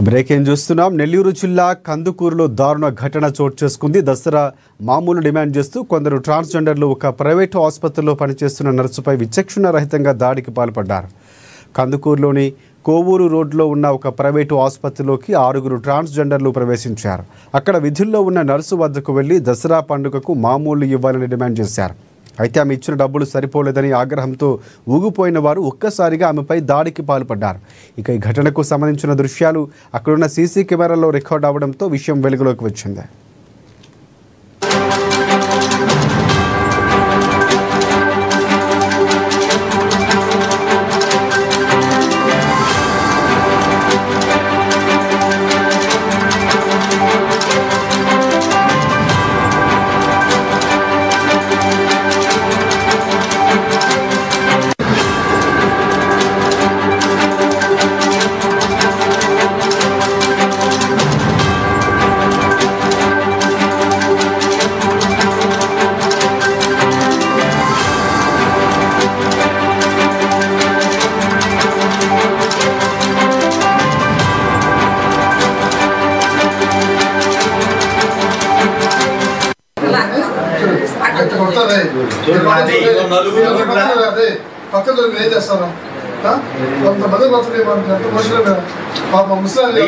Breaking చూస్తున్నాం. నెల్లూరు జిల్లా కందుకూరులో దారుణ ఘటన చోటు చేసుకుంది. దసరా మామూలు డిమాండ్ చేస్తూ కొందరు ట్రాన్స్జెండర్లు ఒక ప్రైవేటు ఆసుపత్రిలో పనిచేస్తున్న నర్సుపై విచక్షణ రహితంగా దాడికి పాల్పడ్డారు. కందుకూరులోని కోవూరు రోడ్లో ఉన్న ఒక ప్రైవేటు ఆసుపత్రిలోకి 6 ట్రాన్స్జెండర్లు ప్రవేశించారు. అక్కడ విధుల్లో ఉన్న నర్సు వద్దకు వెళ్లి దసరా పండుగకు మామూలు ఇవ్వాలని డిమాండ్ చేశారు. అయితే ఆమె ఇచ్చిన డబ్బులు సరిపోలేదని ఆగ్రహంతో ఊగిపోయిన వారు ఒక్కసారిగా ఆమెపై దాడికి పాల్పడ్డారు. ఇక ఈ ఘటనకు సంబంధించిన దృశ్యాలు అక్కడున్న సీసీ కెమెరాలో రికార్డ్ అవడంతో విషయం వెలుగులోకి వచ్చింది. పక్కన ఏం చేస్తారా కొంతమంది ఎంత మనుషులు పాప ముసలి